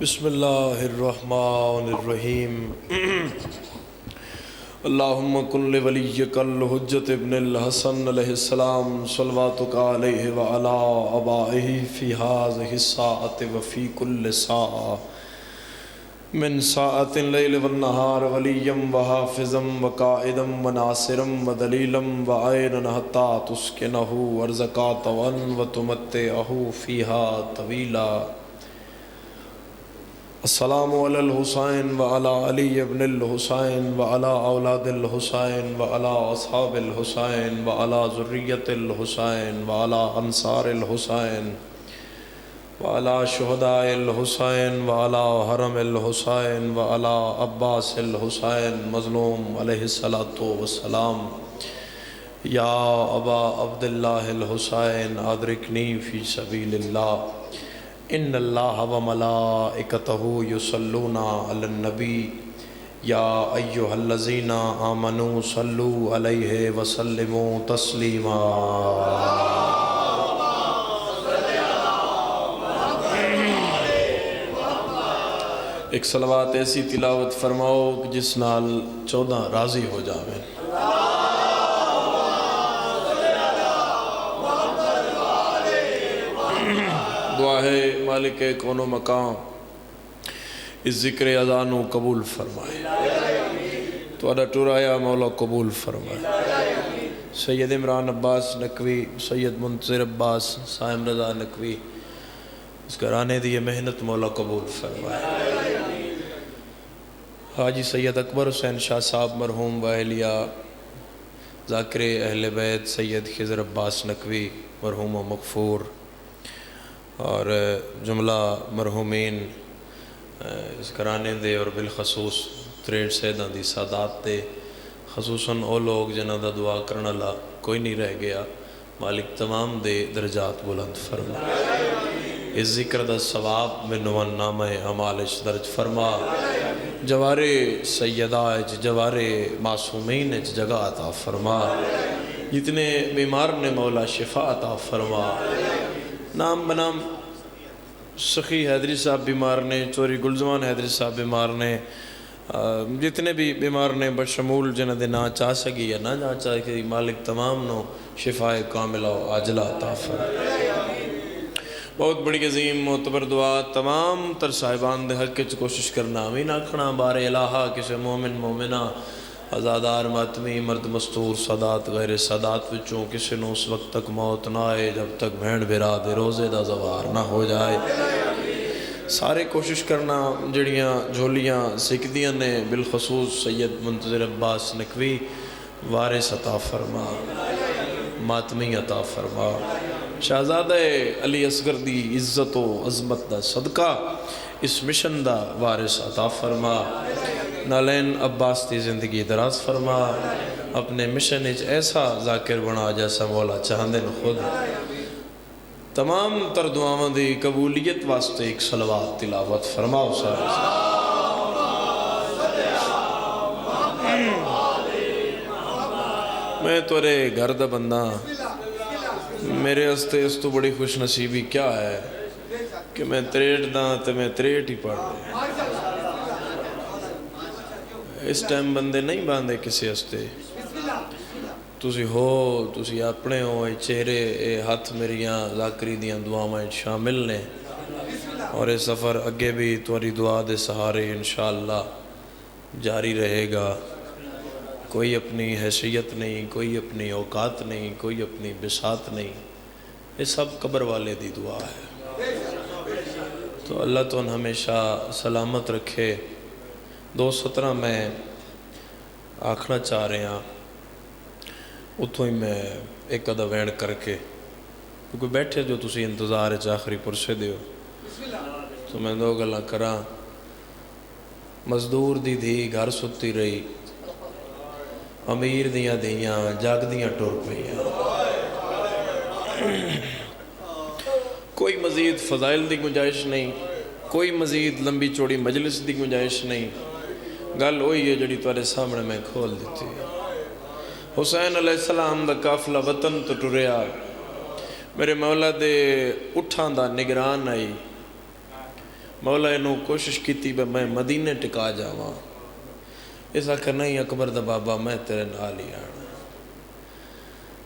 بسم اللہ الرحمن الرحیم اللہم کن لولیک الحجت ابن الحسن علیہ السلام صلواتک علیہ وعلا آبائہ فی ہذہ الساعة وفی کل ساعة من ساعة اللیل والنہار ولیا وحافظا وقائدا وناصرا ودلیلا وعینا حتی تسکنہ ورزقا طوعا وتمتعہ فیہا طویلا السلام علی الحسین وعلی علی ابن الحسین وعلی اولاد الحسین وعلی اصحاب الحسین وعلی ذریت الحسین وعلی انصار الحسین وعلی شہداء الحسین وعلی حرم الحسین وعلی عباس الحسین مظلوم علیہ السلام یا ابا عبداللہ الحسین ادرکنی فی سبیل اللہ ان اللہ و ملائکتہ یصلون علی النبی یا ایہا الذین آمنوا صلوا علیہ وسلموا تسلیما ایک صلوات ایسی تلاوت فرماؤ کہ جس نال 14 راضی ہو جاویں۔ دعا ہے مالک کون و مقام اس ذکر اذانو قبول فرمائے، تو اڈا ٹورایا مولا قبول فرمائے۔ سید عمران عباس نقوی، سید منتظر عباس، سائم رضا نقوی، اس گھرانے دی محنت مولا قبول فرمائے۔ حاجی سید اکبر حسین شاہ صاحب مرحوم و اہلیہ ذاکر اہل بیت سید خضر عباس نقوی مرحوم و مغفور اور جملہ مرحومین اس گھرانے دے اور بالخصوص 63 سیداں دی سادات دے خصوصاً او لوگ جنہاں دا دعا کرنا لا کوئی نہیں رہ گیا، مالک تمام دے درجات بلند فرما، اس ذکر دا ثواب منوان نامہ اعمال درج فرما، جوارے سیدہ جوارے معصومین جگہ عطا فرما، جتنے بیمار نے مولا شفا عطا فرما، نام بنام سخی حیدری صاحب بیمار نے، چوری گلزمان حیدری صاحب بیمار نے، جتنے بھی بیمار نے بشمول جنہ دے نہ چاہ سکی یا نہ چاہ سکی، مالک تمام نو شفاء کاملہ و عاجلہ عطا فرما۔ بہت بڑی عظیم معتبر دعا تمام تر صاحبان دے حق چ کوشش کرنا، امین آکھنا بار الہا کسے مومن مومنہ ازادار ماتمی مرد مستور سادات غیر سادات وچوں کسی نو اس وقت تک موت نہ آئے جب تک بھین بھرا دے روزے دا زوار نہ ہو جائے۔ سارے کوشش کرنا جڑیاں جھولیاں سکھدیاں نے، بالخصوص سید منتظر عباس نقوی وارث عطا فرما، ماتمی عطا فرما، شہزادہ علی اصغر دی عزت و عظمت دا صدقہ اس مشن دا وارث عطا فرما، نالین عباس دی زندگی دراز فرما، اپنے مشن اچ ایسا ذاکر بنا جیسا مولا چاہندن خود۔ تمام تر دعاواں دی قبولیت واسطے ایک صلوات تلاوت فرماؤ سارے میں تورے گھر دا بندہ، میرے ہستے اس تو بڑی خوش نصیبی کیا ہے کہ میں 63 داں تے میں 63 ہی پڑھ دے۔ اس ٹائم بندے نہیں باندھے کسی ہستے، تسی ہو، تسی اپنے ہو، اے چہرے اے ہاتھ میریاں ذاکری دیاں دعاواں شامل نے، اور اے سفر اگے بھی توری دعا دے سہارے انشاءاللہ جاری رہے گا۔ کوئی اپنی حیثیت نہیں، کوئی اپنی اوقات نہیں، کوئی اپنی بساط نہیں، یہ سب قبر والے دی دعا ہے۔ تو اللہ تو ہمیشہ سلامت رکھے۔ 2:17 میں آکھنا چاہ رہے ہیں، اتوں ہی میں ایک ادھا وین کر کے، کیونکہ بیٹھے جو تسی انتظار ہے آخری پرسے دیو، تو میں دو گلہ کرا۔ مزدور دی دھی گھر ستی رہی، امیر دیاں دیاں جاگ دیاں ٹور پہیاں۔ کوئی مزید فضائل دی گنجائش نہیں، کوئی مزید لمبی چوڑی مجلس دی گنجائش نہیں، گل ہوئی ہے جڑی تورے سامنے میں کھول دیتی ہے۔ حسین علیہ السلام دا قافلہ وطن تو ٹریا، میرے مولا دے اٹھاں دا نگران آئی، مولا انہوں کوشش کیتی بے میں مدینے ٹکا جاواں، اس آخر نہیں اکبر دا بابا میں تیرے نال ہی آنا۔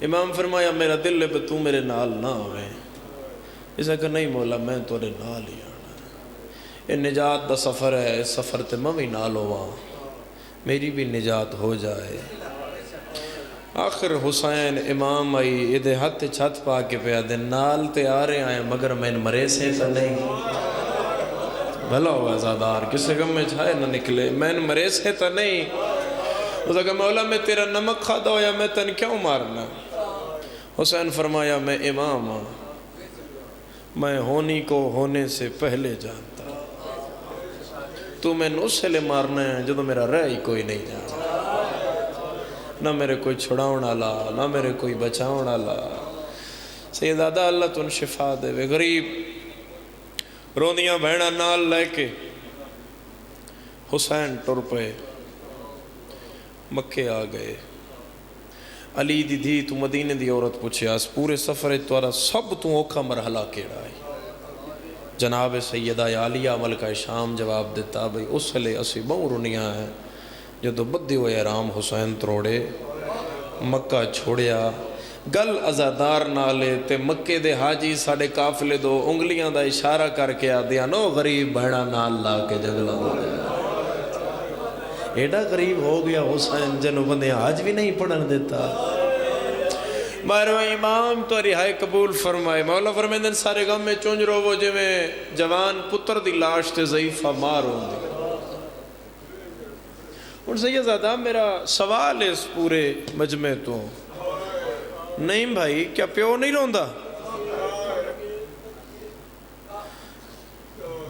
امام فرمایا میرا دل ہے بے تو میرے نال نہ ہوئے، اس آخر نہیں مولا میں تیرے نال ہی آنا، یہ نجات دا سفر ہے، اس سفر تے میں بھی نال ہواں، میری بھی نجات ہو جائے۔ آخر حسین امام آئی ادھے ہاتھ چھت پا کے پیا دے نال تے آ رہے آئے مگر میں مرے سے تو نہیں، بھلا ہوا زادار کسے غم میں چھائے نہ نکلے، میں مرے سے تو نہیں۔ اس نے کہا مولا میں تیرا نمک کھادا ہویا میں تن کیوں مارنا؟ حسین فرمایا میں امام ہوں، میں ہونی کو ہونے سے پہلے جانتا، تو میں اس سے لے مارنا ہے جدو میرا رہ ہی کوئی نہیں جانتا، نہ میرے کوئی چھڑاؤن آلا نہ میرے کوئی بچاؤن آلا۔ سیدادہ اللہ تن شفا دے وے۔ غریب روندیاں بہنہ نال لے کے حسین ٹر پے مکے آ گئے۔ علی دی دھی تو مدینے دی عورت پوچھے آس پورے سفر توارا سب تو اوکھا مرحلہ کیڑا ہے؟ جناب سیدہ عالیہ ملکہ شام جواب دیتا بھئی اس لئے اسی بہرونیاں ہیں جدو بدی ہوئے احرام حسین تروڑے مکہ چھوڑیا گل ازادار نالے تے مکے دے حاجی ساڑے کافلے دو انگلیاں دا اشارہ کر کے آدیا نو غریب بہنہ نال لا کے جگلہ ہو گیا۔ ایڈا غریب ہو گیا حسین جنو بندے آج بھی نہیں پڑھن دیتا۔ بارہویں امام تو رہائی قبول فرمائے۔ مولا فرمائے دن سارے غم میں چونج رو وہ جو میں جوان پتر دی لاش تے ضعیفہ مار ہوں دی۔ اور سیدزادہ میرا سوال ہے اس پورے مجمع تو، نہیں بھائی کیا پیو نہیں روندہ؟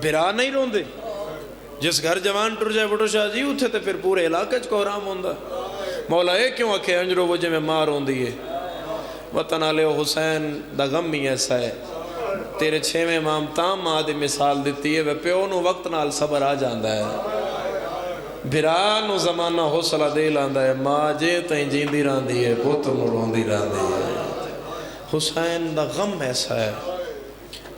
برا نہیں روندے؟ جس گھر جوان ٹر جائے بٹو شاہ جی اتھے تے پھر پورے علاقہ کو حرام ہوندہ۔ مولا اے کیوں آکھے انجرو وجہ میں مار ہوندی ہے؟ وطن علیہ حسین دا غم ہی ایسا ہے، تیرے چھویں امام تام آدھے مثال دیتی ہے وہ پیو نو وقت نال صبر آ جاندہ ہے، بھرا نو زمانہ حوصلہ دے لاندہ ہے، ماں جے تائیں جیندی راندی ہے پوتر نو روندی راندی ہے۔ حسین دا غم ایسا ہے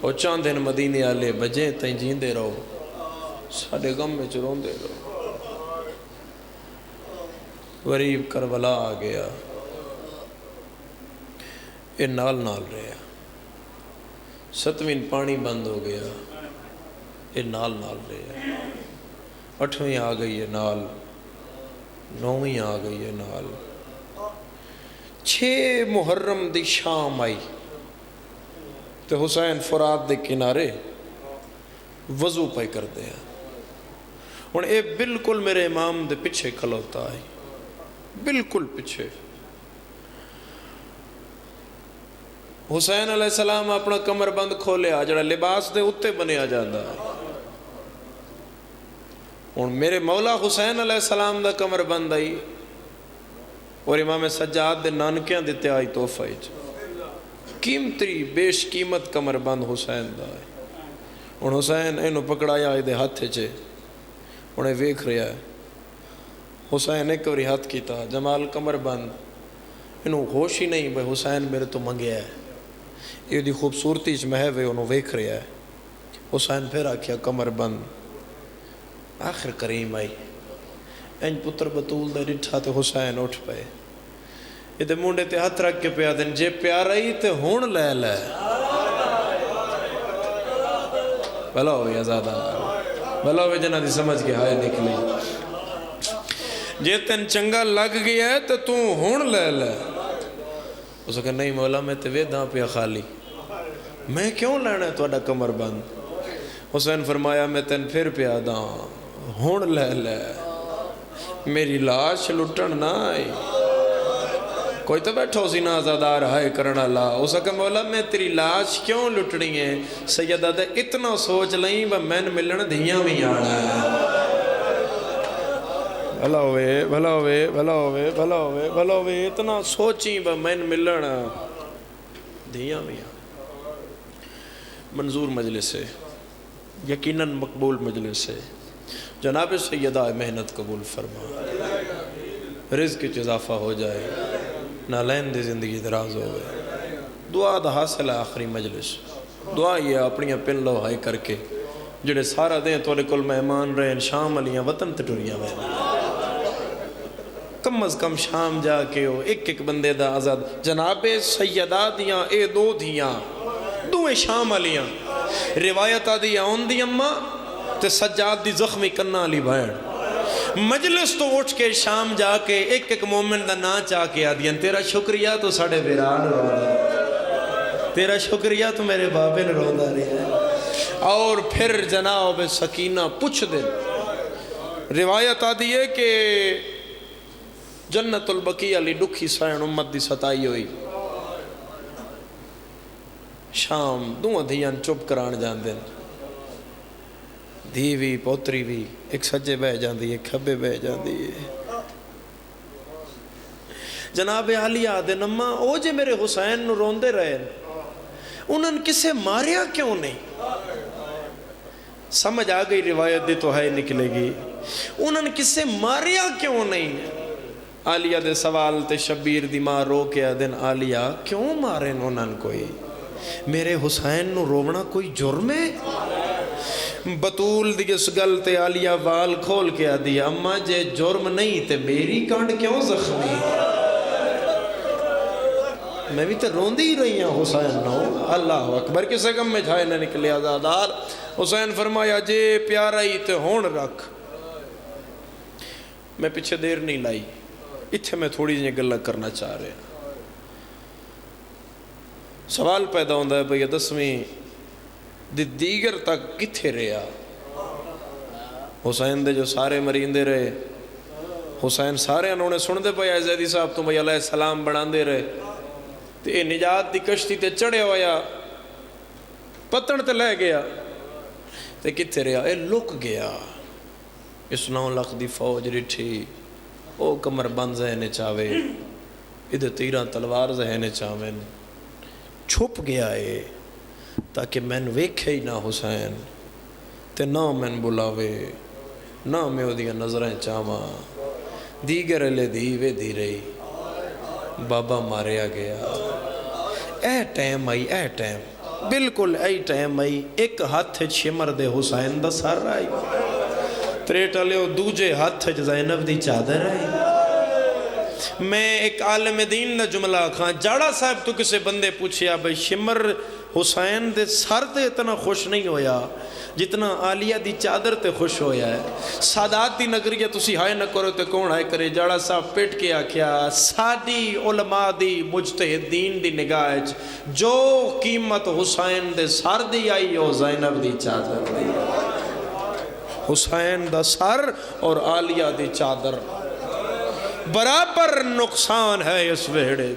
اور چاند دن مدینے آلے بجے تائیں جیندے رہو ساڑھے غم میں چرون دے رہو۔ غریب کربلا آ گیا، یہ نال نال رہا، ستویں پانی بند ہو گیا، یہ نال نال رہا، اٹھویں آ گئی ہے نال، نویں آ گئی ہے نال، 6 محرم دی شام آئی تو حسین فرات دے کنارے وضو پہ کر دیا، اور اے بالکل میرے امام دے پچھے کھلوتا ہے، بالکل پچھے۔ حسین علیہ السلام اپنا کمر بند کھولے آ جڑا لباس دے اتے بنے آ جاندہ ہے، اور میرے مولا حسین علیہ السلام دا کمر بند آئی اور امام سجاد دے نانکیاں دیتے آئی توفہ ہی قیمتی بیش قیمت کمر بند حسین دا ہے، اور حسین اینو پکڑایا آئی دے ہاتھ چھے انہیں ویکھ رہا ہے۔ حسین ایک وری ہاتھ کیتا جمال کمر بند، انہوں ہوش ہی نہیں بھئی حسین میرے تو منگیا ہے، یہ دی خوبصورتی جمہے ہوئے انہوں ویکھ رہا ہے۔ حسین پھر آکھیا کمر بند، آخر کریم آئی انج پتر بطول دے رٹھا تے حسین اٹھ پئے، یہ دے مونڈے تے ہاتھ رکھ کے پیا دن جے پیار رہی تے ہون لے لے بھلا ہوئی ازادہ بھلا ہوئی جنہ دی سمجھ کے ہائے نکلی، جے تن چنگا لگ گیا ہے تو ہون لے لے۔ اس نے کہا نہیں مولا میں تے ویداں پیا خالی، میں کیوں لینا ہے توڑا کمر بند؟ حسین فرمایا میں تن پھر پیا داں ہون لے لے، میری لاش لٹن نہ آئی، کوئی تو بیٹھو سی نازادار ہائے کرنا لا۔ اس نے کہا مولا میں تیری لاش کیوں لٹنی ہے؟ سیدہ دے اتنا سوچ لیں با میں ملن دھیاں بھی آنا ہے۔ بھلا ہوئے بھلا ہوئے بھلا ہوئے بھلا ہوئے بھلا ہوئے اتنا سوچیں با میں ملن دھیاں بھی آنا۔ منظور مجلس ہے، یقیناً مقبول مجلس ہے، جناب سیدہ محنت قبول فرما، رزق کی اضافہ ہو جائے، نالین دی زندگی دراز ہو گئے۔ دعا دا حاصل ہے آخری مجلس، دعا یہ اپنی پن لو ہائی کر کے جڑے سارا دیں تھوڑے کل مہمان رہے شام علیاں وطن تے ٹریاں میں کم از کم شام جا کے ہو ایک ایک بندے دا آزاد جناب سیدہ دیاں اے دو دیاں دوئے شام علیاں روایت آدھی آن دی اماں تے سجاد دی زخمی کرنا علی بھائن مجلس تو اٹھ کے شام جا کے ایک ایک مومن دا نا چاہ کے آدھیاں تیرا شکریہ تو ساڑھے بیران روندہ تیرا شکریہ تو میرے بابے نے روندہ رہی ہے اور پھر جناب سکینہ پوچھ دے روایت آدھی ہے کہ جنت البقیع علی ڈکھی سائن امت دی ستائی ہوئی شام دوں دھیان چپ کران جان دیں دھیوی پوتری بھی ایک سجے بہ جان دی ایک کھبے بہ جان دی جناب علی آدھے نمہ او جے میرے حسین نو روندے رہے انہوں کسے ماریا کیوں نہیں سمجھ آ گئی روایت دی تو ہے نکلے گی انہوں کسے ماریا کیوں نہیں آلیہ دے سوال تے شبیر دی ماں رو کے آدھن آلیہ کیوں مارے انہوں کوئی میرے حسین نو رونا کوئی جرم ہے بطول دی اس گل تے آلیہ وال کھول کے آدھی اماں جے جرم نہیں تے میری کانڈ کیوں زخمی میں بھی تے روندی ہی رہی ہوں حسین نو اللہ اکبر کسے کم میں جھائے نہ نکلے آزادار حسین فرمایا جے پیارا ہی تے ہون رکھ میں پیچھے دیر نہیں لائی اتھے میں تھوڑی جی گلہ کرنا چاہ رہے ہیں سوال پیدا ہوندہ ہے بھئی دسویں دیگر تک کتھے رہا حسین دے جو سارے مریندے رہے حسین سارے انہوں نے سن دے پایا زیدی صاحب تم بھئی علیہ السلام بڑھان دے رہے تے نجات دی کشتی تے چڑھے ہویا پتن تے لے گیا تے کتھے رہا اے لک گیا اس 9 لاکھ دی فوج رٹھی او کمر بند زہنے چاہوے ادھے تیرہ تلوار زہنے چاہوے چھپ گیا ہے تاکہ میں ویکھے ہی نہ حسین تے نہ میں بلاوے نہ میں دیا نظریں چاہواں دیگر لے دیوے دی رہی بابا ماریا گیا a time I a time بالکل اے ٹائم آئی ایک ہاتھ شمر دے حسین دا سر آئی تریٹا لیو دوجے ہاتھ زینب دی چادر آئی میں ایک عالم دین دا جملہ کھان جاڑا صاحب تو کسے بندے پوچھیا بھئی شمر حسین دے سر تے اتنا خوش نہیں ہویا جتنا عالیہ دی چادر تے خوش ہویا ہے سادات دی نگریہ تسی ہائے نہ کرو تے کون ہائے کرے جاڑا صاحب پیٹ کیا کیا سادی علماء دی مجتہدین دی نگاہ جو قیمت حسین دے سر دی آئی ہو زینب دی چادر دی حسین دا سر اور عالیہ دی چادر برابر نقصان ہے اس ویڑے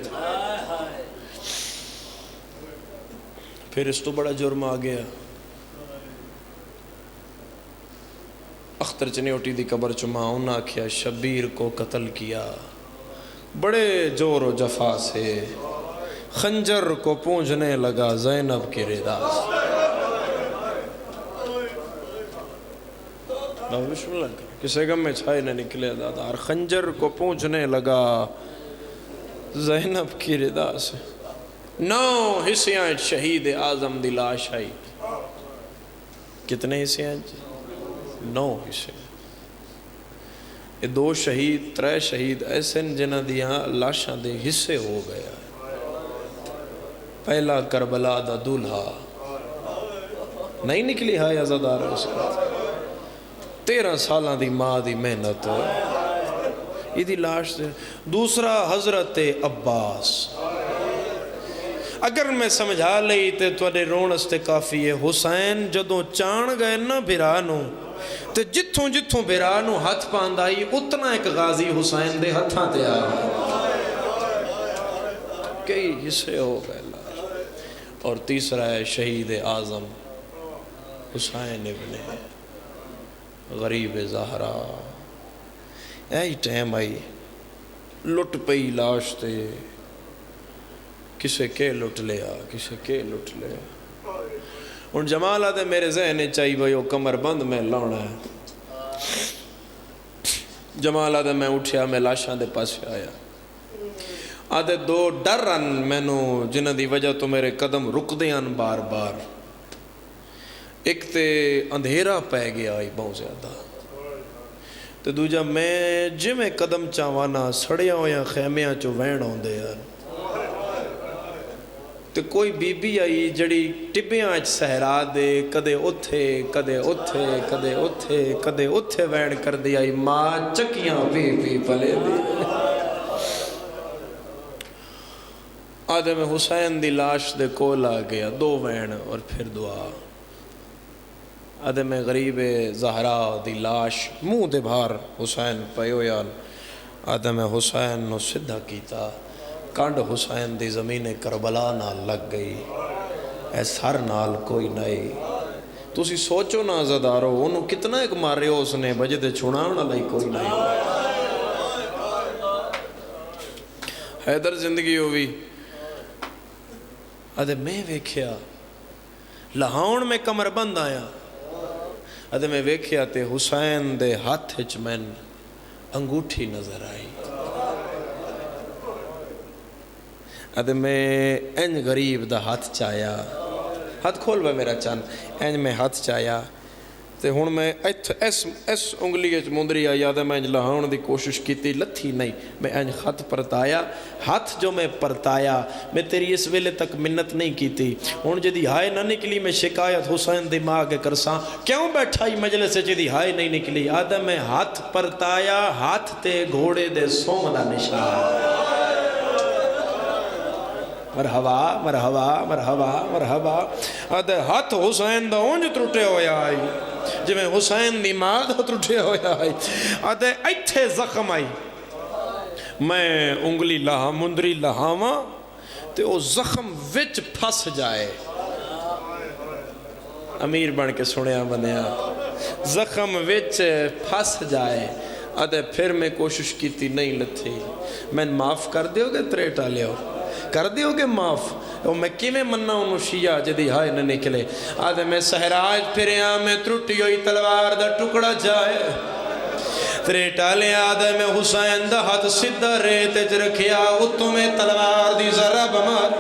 پھر اس تو بڑا جرم آ گیا اختر چنیوٹی دی قبر چما انہا کیا شبیر کو قتل کیا بڑے جور و جفا سے خنجر کو پونجنے لگا زینب کی ردا بسم اللہ کسے غم میں چھائے نہ نکلے دادار خنجر کو پونچھنے لگا زینب کی ردا سے 9 حصیاں شہید اعظم دی لاش آئی کتنے حصیاں 9 حصے یہ 2 شہید 3 شہید ایسے جنہ دیاں لاشاں دے حصے ہو گیا پہلا کربلا دا دولہا نہیں نکلی ہے عزادار اس کا 13 سالہ دی ماں دی محنت یہ دی لاش سے دوسرا حضرت عباس اگر میں سمجھا لئی تے توڑے رونستے کافی ہے حسین جدوں چان گئے نا بھرانوں تے جتھوں جتھوں بھرانوں ہاتھ پاندائی اتنا ایک غازی حسین دے ہتھاں تے آیا کئی حصے ہو گئے لاش اور تیسرا ہے شہید اعظم حسین ابن غریب زہرا ایہی ٹائم آئی لٹ پئی لاش تے کسے کے لٹ لیا کسے کے لٹ لیا ان جمال آدھے میرے ذہنے چاہی بھئی وہ کمر بند میں لاؤنا ہے جمال آدھے میں اٹھیا میں لاشاں دے پاس آیا آدھے 2 ڈرن میں نو جنہ دی وجہ تو میرے قدم رک دیاں بار بار ایک تے اندھیرا پہ گیا آئی بہت زیادہ، تے دوجا میں جمیں قدم چاوانا سڑیاں ہویا خیمیاں چو وین ہوندے یار، تے کوئی بی بی آئی جڑی ٹبیاں اچ سہرا دے، کدے اتھے کدے اتھے کدے اتھے کدے اتھے وین کر دی آئی، ماں چکیاں پی پی پلے دی۔ آدم حسین دی لاش دے کول آ گیا، دو وین اور پھر دعا۔ آدم غریب زہرا دی لاش منہ دے بھار حسین پیو یار، آدم حسین نو سدھا کیتا، کانڈ حسین دی زمین کربلا نال لگ گئی، اے سر نال کوئی نہیں۔ تسی سوچو نا عزادارو، انہوں کتنا ایک مارے ہو اس نے بجے دے چھوڑاؤنا لائی کوئی نہیں۔ حیدر زندگی ہوئی، ادھے میں ویکھیا لہاؤن میں کمر بند آیا، ادھے میں ویکھیا تے حسین دے ہاتھ ہچ میں انگوٹھی نظر آئی، ادھے میں این غریب دا ہاتھ چایا، ہاتھ کھول بھائی میرا چاند، این میں ہاتھ چایا تے ہون میں ایس انگلی اچ مندری آئی، آدھے میں لہاؤن دی کوشش کیتی لتھی نہیں، میں این خط پرتایا، ہاتھ جو میں پرتایا میں تیری اس ویلے تک منت نہیں کیتی، ہون جدی ہائے نہ نکلی میں شکایت حسین دماغ کرساں، کیوں بیٹھائی مجلس سے جدی ہائے نہیں نکلی، آدھے میں ہاتھ پرتایا، ہاتھ تے گھوڑے دے سوم دا نشان، مرحبا مرحبا مرحبا مرحبا، آدھے ہاتھ حسین دا اونج ترٹے ہویا آئی، جو میں حسین دی ماں دا ترٹے ہویا آئی، آدھے ایتھے زخم آئی، میں انگلی لہا مندری لہاواں تے او زخم وچ پھس جائے، امیر بن کے سنیا بنیا، زخم وچ پھس جائے، آدھے پھر میں کوشش کیتی نہیں لتھی، میں معاف کر دیو گے تریٹا لیو، کر دیو گے معاف، میں کیویں مننا انہوں شیعہ جدی ہائے نہ نکلے، آدھے میں سہراج پھریا میں ترٹی ہوئی تلوار دا ٹکڑا جائے، تریٹا لے آدھے میں حسین دا ہاتھ سدھا ریت اچ رکھیا، اتوں میں تلوار دی ذرہ بمار،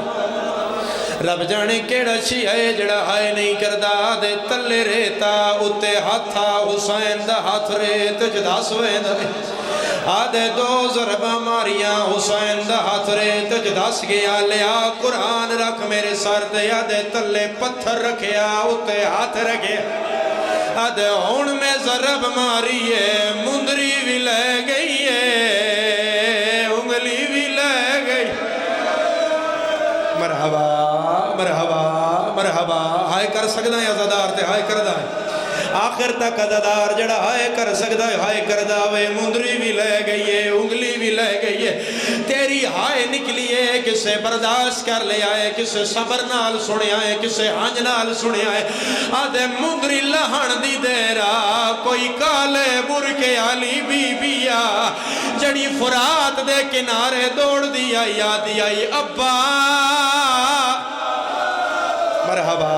رب جانے کیڑا شیعہ جڑا ہائے نہیں کردہ، آدھے تلے ریتا اتے ہاتھا حسین دا ہاتھ ریت جدا سوے دے، آدھے دو ضربہ ماریاں حسین دا ہاتھ ریت جداس گیا، لیا قرآن رکھ میرے سر دے، آدھے تلے پتھر رکھیا اتے ہاتھ رکھیا، آدھے ہون میں ضرب ماریے مندری بھی لے گئی ہے، انگلی بھی لے گئی، مرحبا مرحبا مرحبا، ہائے کر سکتا ہے عزادار تے ہائے کردہ ہے، آخر تک عزادار جڑا ہائے کر سکتا ہے ہائے کردہ وے، مندری بھی لے گئی ہے انگلی بھی لے گئی ہے، تیری ہائے نکلی ہے، کسے برداشت کر لے آئے، کسے صبر نال سنے آئے، کسے ہنج نال سنے آئے، آدھے مندری لہن دی دیرا کوئی کالے برکے علی بی بیا، جڑی فرات دے کنارے دوڑ دیا یادی آئی، ابا مرحبا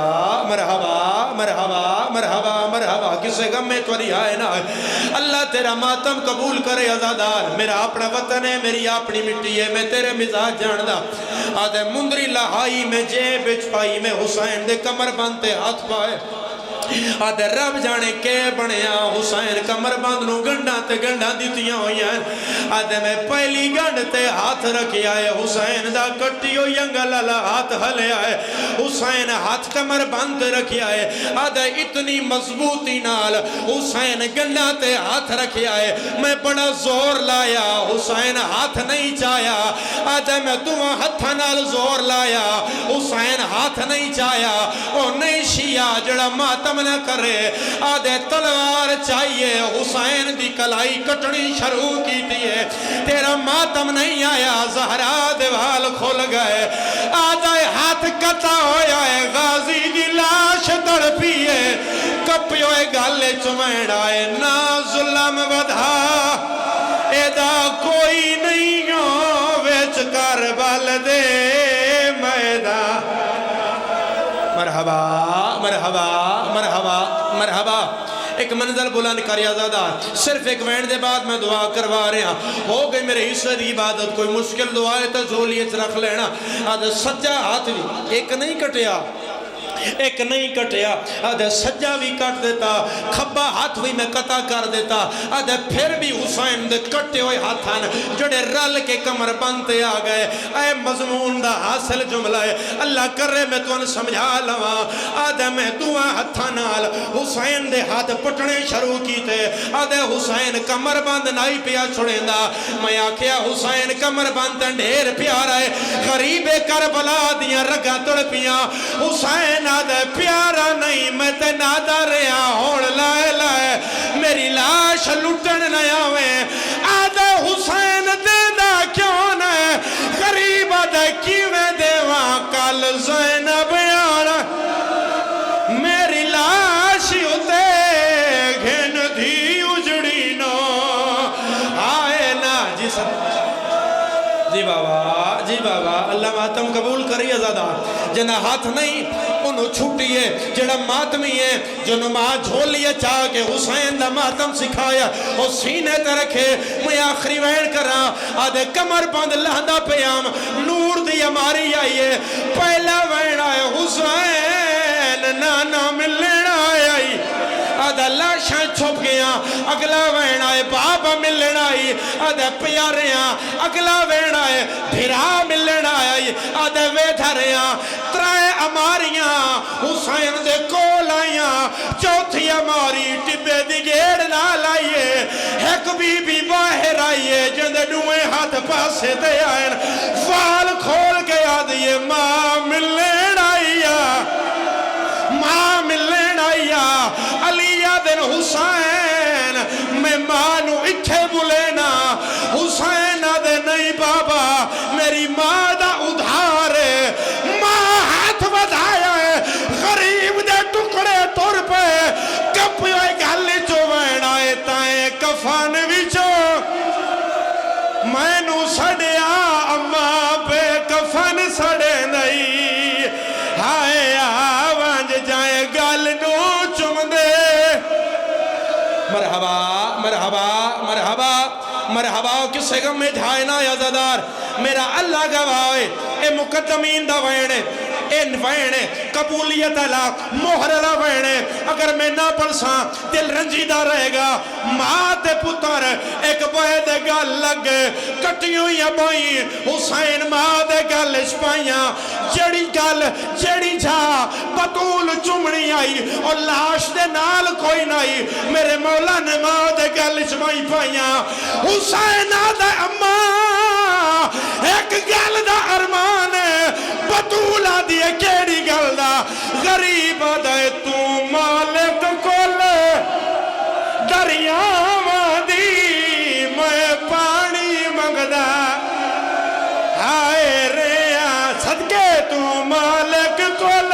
مرحبا مرحبا مرحبا مرحبا، کسے غم میں توری آئے نہ آئے، اللہ تیرا ماتم قبول کرے عزادار، میرا اپنا وطن ہے، میری اپنی مٹی ہے، میں تیرے مزاج جاندہ، آدھے مندری لہائی میں جیب چھپائی میں حسین دے کمر بنتے ہاتھ پائے، آدھے رب جانے کے بنیا حسین کمر بندنو گنڈا تے گنڈا دیتیاں ہوئی ہیں، آدھے میں پہلی گنڈ تے ہاتھ رکھی آئے، حسین دا کٹیو ینگل اللہ ہاتھ ہلے آئے، حسین ہاتھ کمر بند رکھی آئے، آدھے اتنی مضبوطی نال حسین گنڈا تے ہاتھ رکھی آئے، میں بڑا زور لایا حسین ہاتھ نہیں چایا، آدھے میں تمہیں ہاتھ نال زور لایا حسین ہاتھ نہیں چایا، او نہیں شیعہ جڑا ماتم نہ کرے، آدھے تلوار چاہیے حسین دی کلائی کٹنی شروع کی دیئے، تیرا ماتم نہیں آیا، زہرا دیوال کھول گئے، آدھے ہاتھ کتا ہویا ہے، غازی دی لاش تڑپیے، کپیوئے گالے چمین آئے، نا ظلم بدھا ایدہ کوئی نہیں ہو ویچ کربل دے میدان، مرحبا مرحبا مرحبا مرحبا، ایک منظر بلند کر آزادہ، صرف ایک وین دے بعد میں دعا کروا رہے ہیں، ہو گئی میرے حصے دی عبادت، کوئی مشکل دعائے تو جھولیے رکھ لینا، آج سچا ہاتھ بھی ایک نہیں کٹیا، ایک نہیں کٹیا آدھے سجا بھی کٹ دیتا کھبا ہاتھ بھی میں قطع کر دیتا آدھے پھر بھی حسین دے کٹے ہوئے ہاتھان جڑے رل کے کمر بنتے آ گئے اے مضمون دا حاصل جملہ ہے اللہ کر رہے میں تو ان سمجھا لوا آدھے میں دعا ہتھانال حسین دے ہاتھ پٹنے شروع کی تھے آدھے حسین کمر بند نائی پیا چھوڑیں دا میں آکھیا حسین کمر بند ڈھیر پیارا ہے غریب کربلا دیا رگا توڑ پیا حسین آدھے پیارا نہیں میں تے نادا رہا ہوڑ لائے لائے میری لاش لٹن نیا میں آدھے حسین دینا کیوں نہ غریب آدھے کیویں دیواں کل زینب آنا میری لاش ہوتے گھن دھی اجڑی نو آئے نا جی بابا اللہ ماتم قبول کریے زیادہ جنہ ہاتھ نہیں انہوں چھوٹی ہے جڑا ماتمی ہے جو نماز جھولیے چاہ کے حسین دا ماتم سکھایا اور سینے تے رکھے میں آخری وین کرا آدھے کمر بند لہندہ پیام نور دی ہماری آئیے پہلا وین آئے حسین نانا ملن آئی آدھا لاشاں چھپ گیا اگلا وین آئے بابا ملن آئی آدھا پیاریاں اگلا وین آئے بھرا ملن آئی آدھا ویدھریاں ترائے اماریاں حسین دے کول آئیاں چوتھی اماری ٹبے دی گیڑ نہ لائیے ایک بی بی باہر آئیے جندے ڈوئے ہاتھ پاسے دے آئین فال کھول کے آدھیے ماں ملن آئیا ماں ملن آئیا علیہ دن حسین میں مانو اٹھے بلینا حسین دے نہیں بابا میری ماں دا ادھار ہے ماں ہاتھ بدھایا ہے غریب دے ٹکڑے طور پہ کپی ہوئے گھلی چو وینائے تائیں کفان وچو میں نو سڑیا اماں بے کفن سڑے نہیں ہائے آوانج جائے گل نو چم دے مرحبا مرحبا مرحبا مرحبا کسے غم میں جھائنا یا زدار میرا اللہ گواہ اے مقدمین دا وینے اے وینے قبولیت اللہ محرلہ وینے اگر میں نہ پڑساں دل رنجیدہ رہے گا ماں تے پتر ایک بہے دے گل لگ کٹیوں یا بائی حسین ماں دے گل اشپائیاں جڑی گل جڑی جھا بطول چمڑی آئی اور لاش دے نال کوئی نہیں میرے مولا نے ماں دے گل اشپائی پائیاں حسین آدھے اماں ایک گل دا ارمان ہے بطول آدھی ہے کیڑی گل دا غریب آدھے تو مالک کل دریاں دی میں پانی مگدا ہائے ریا صدقے تو مالک کل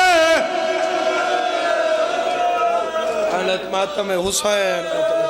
حالت ماتم حسین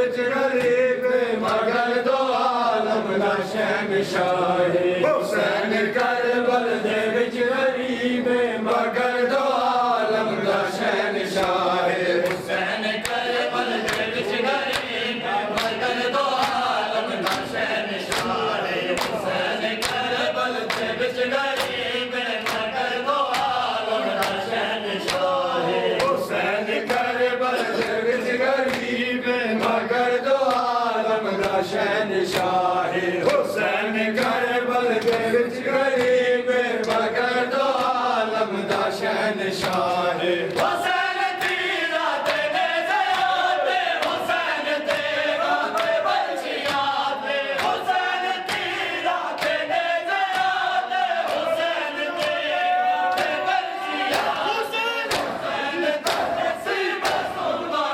وچ غریب مگر دو عالم دا شہنشاہ حسین کربل دے وچ غریب مگر دو عالم دا شہنشاہ حسین کربل دے وچ غریب مگر دو عالم دا شہنشاہ حسین کربل دے وچ غریب مگر دو عالم دا شہنشاہ حسین کربل دے وچ غریب مگر دو عالم دا شہنشاہ حسین کربل دے وچ غریب مگر دو عالم دا شہنشاہ حسین تیرا تے نیزیات حسین تیرا تے برچیات حسین تیرا تے نیزیات حسین تیرا تے برچیات حسین تے سیب سوما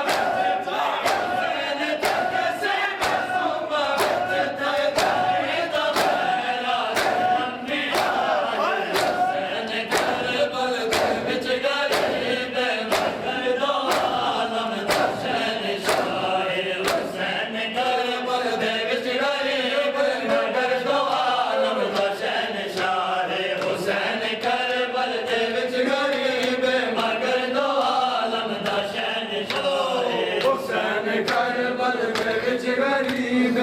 حسین تے سیب سوما تے دا میرا انبیاء حسین کربل دے وچ غریب مگر دو عالم دا شہنشاہ حسین کربل دے وچ غریب مگر دو عالم دا شہنشاہ حسین کربل دے وچ غریب مگر دو عالم دا شہنشاہ حسین کربل دے وچ غریب